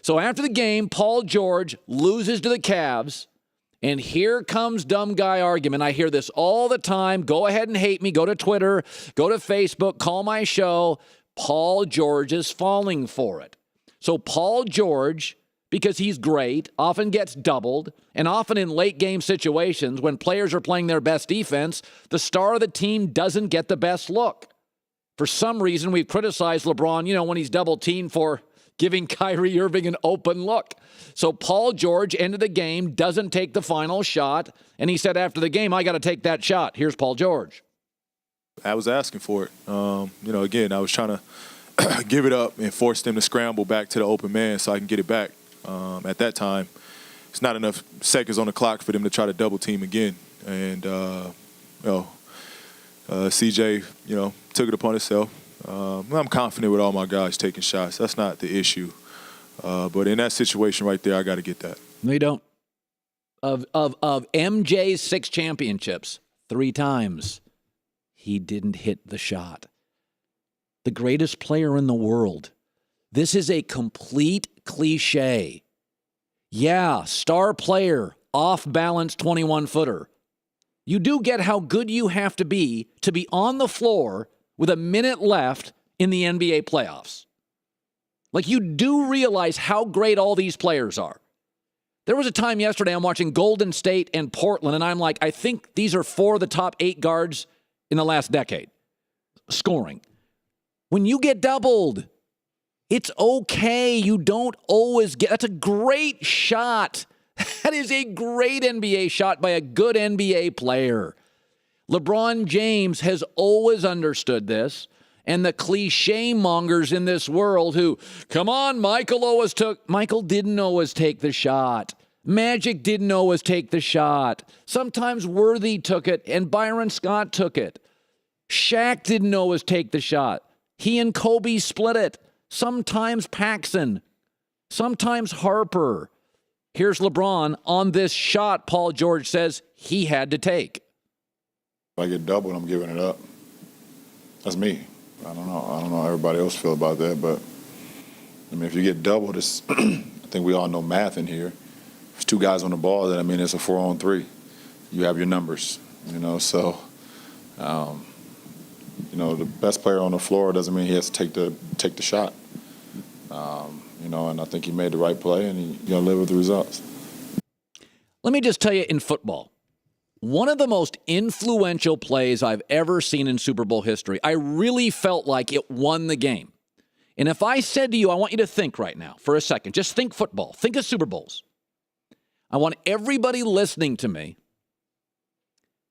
So after the game, Paul George loses to the Cavs, and here comes dumb guy argument. I hear this all the time. Go ahead and hate me. Go to Twitter. Go to Facebook. Call my show. Paul George is falling for it. So Paul George, because he's great, often gets doubled, and often in late game situations when players are playing their best defense, the star of the team doesn't get the best look. For some reason, we've criticized LeBron, when he's double teamed for giving Kyrie Irving an open look. So Paul George, end of the game, doesn't take the final shot, and he said after the game, I got to take that shot. Here's Paul George. I was asking for it. Again, I was trying to give it up and force them to scramble back to the open man so I can get it back. At that time, it's not enough seconds on the clock for them to try to double team again. And, CJ, took it upon himself. I'm confident with all my guys taking shots. That's not the issue. But in that situation right there, I got to get that. No, you don't. Of MJ's 6 championships, 3 times, he didn't hit the shot. The greatest player in the world. This is a complete cliche. Yeah, star player, off-balance 21-footer. You do get how good you have to be on the floor with a minute left in the NBA playoffs. Like, you do realize how great all these players are. There was a time yesterday I'm watching Golden State and Portland, and I'm like, I think these are 4 of the top 8 guards in the last decade scoring. When you get doubled, it's okay. You don't always get. That's a great shot. That is a great NBA shot by a good NBA player. LeBron James has always understood this. And the cliche mongers in this world who, come on, Michael didn't always take the shot. Magic didn't always take the shot. Sometimes Worthy took it and Byron Scott took it. Shaq didn't always take the shot. He and Kobe split it. Sometimes Paxson. Sometimes Harper. Here's LeBron on this shot Paul George says he had to take. If I get doubled, I'm giving it up. That's me. I don't know how everybody else feel about that, but if you get doubled, it's I think we all know math in here. There's 2 guys on the ball, it's a 4-on-3. You have your numbers, so the best player on the floor doesn't mean he has to take the shot. And I think he made the right play, and he's going to live with the results. Let me just tell you, in football, one of the most influential plays I've ever seen in Super Bowl history, I really felt like it won the game. And if I said to you, I want you to think right now for a second, just think football, think of Super Bowls. I want everybody listening to me,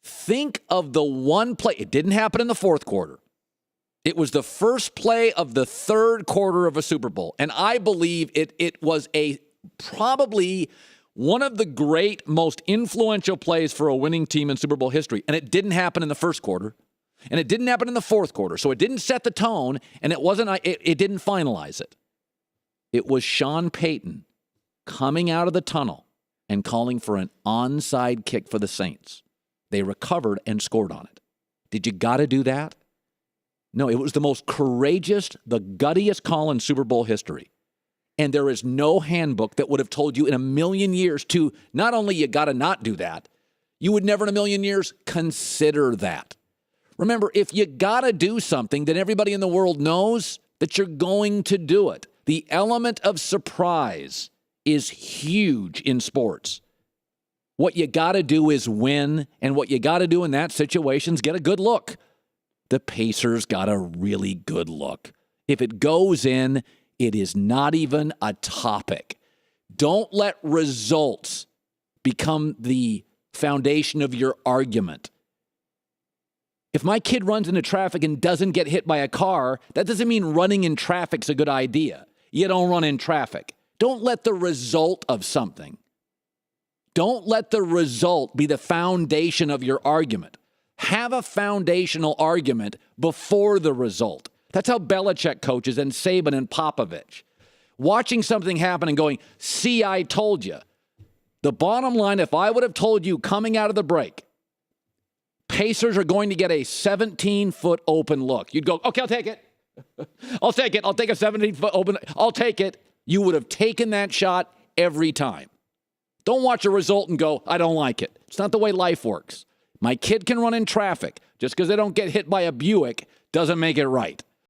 think of the one play. It didn't happen in the fourth quarter. It was the first play of the third quarter of a Super Bowl. And I believe it was probably one of the great, most influential plays for a winning team in Super Bowl history. And it didn't happen in the first quarter. And it didn't happen in the fourth quarter. So it didn't set the tone, and it didn't finalize it. It was Sean Payton coming out of the tunnel and calling for an onside kick for the Saints. They recovered and scored on it. Did you got to do that? No, it was the most courageous, the guttiest call in Super Bowl history. And there is no handbook that would have told you in a million years to not only you got to not do that, you would never in a million years consider that. Remember, if you got to do something, then everybody in the world knows that you're going to do it. The element of surprise is huge in sports. What you got to do is win, and what you got to do in that situation is get a good look. The Pacers got a really good look. If it goes in, it is not even a topic. Don't let results become the foundation of your argument. If my kid runs into traffic and doesn't get hit by a car, that doesn't mean running in traffic's a good idea. You don't run in traffic. Don't let the result of something. Don't let the result be the foundation of your argument. Have a foundational argument before the result. That's how Belichick coaches and Saban and Popovich. Watching something happen and going, see, I told you. The bottom line, if I would have told you coming out of the break, Pacers are going to get a 17-foot open look, you'd go, okay, I'll take it. I'll take it. I'll take a 17-foot open. I'll take it. you would have taken that shot every time. Don't watch a result and go, I don't like it. It's not the way life works. My kid can run in traffic. Just because they don't get hit by a Buick doesn't make it right.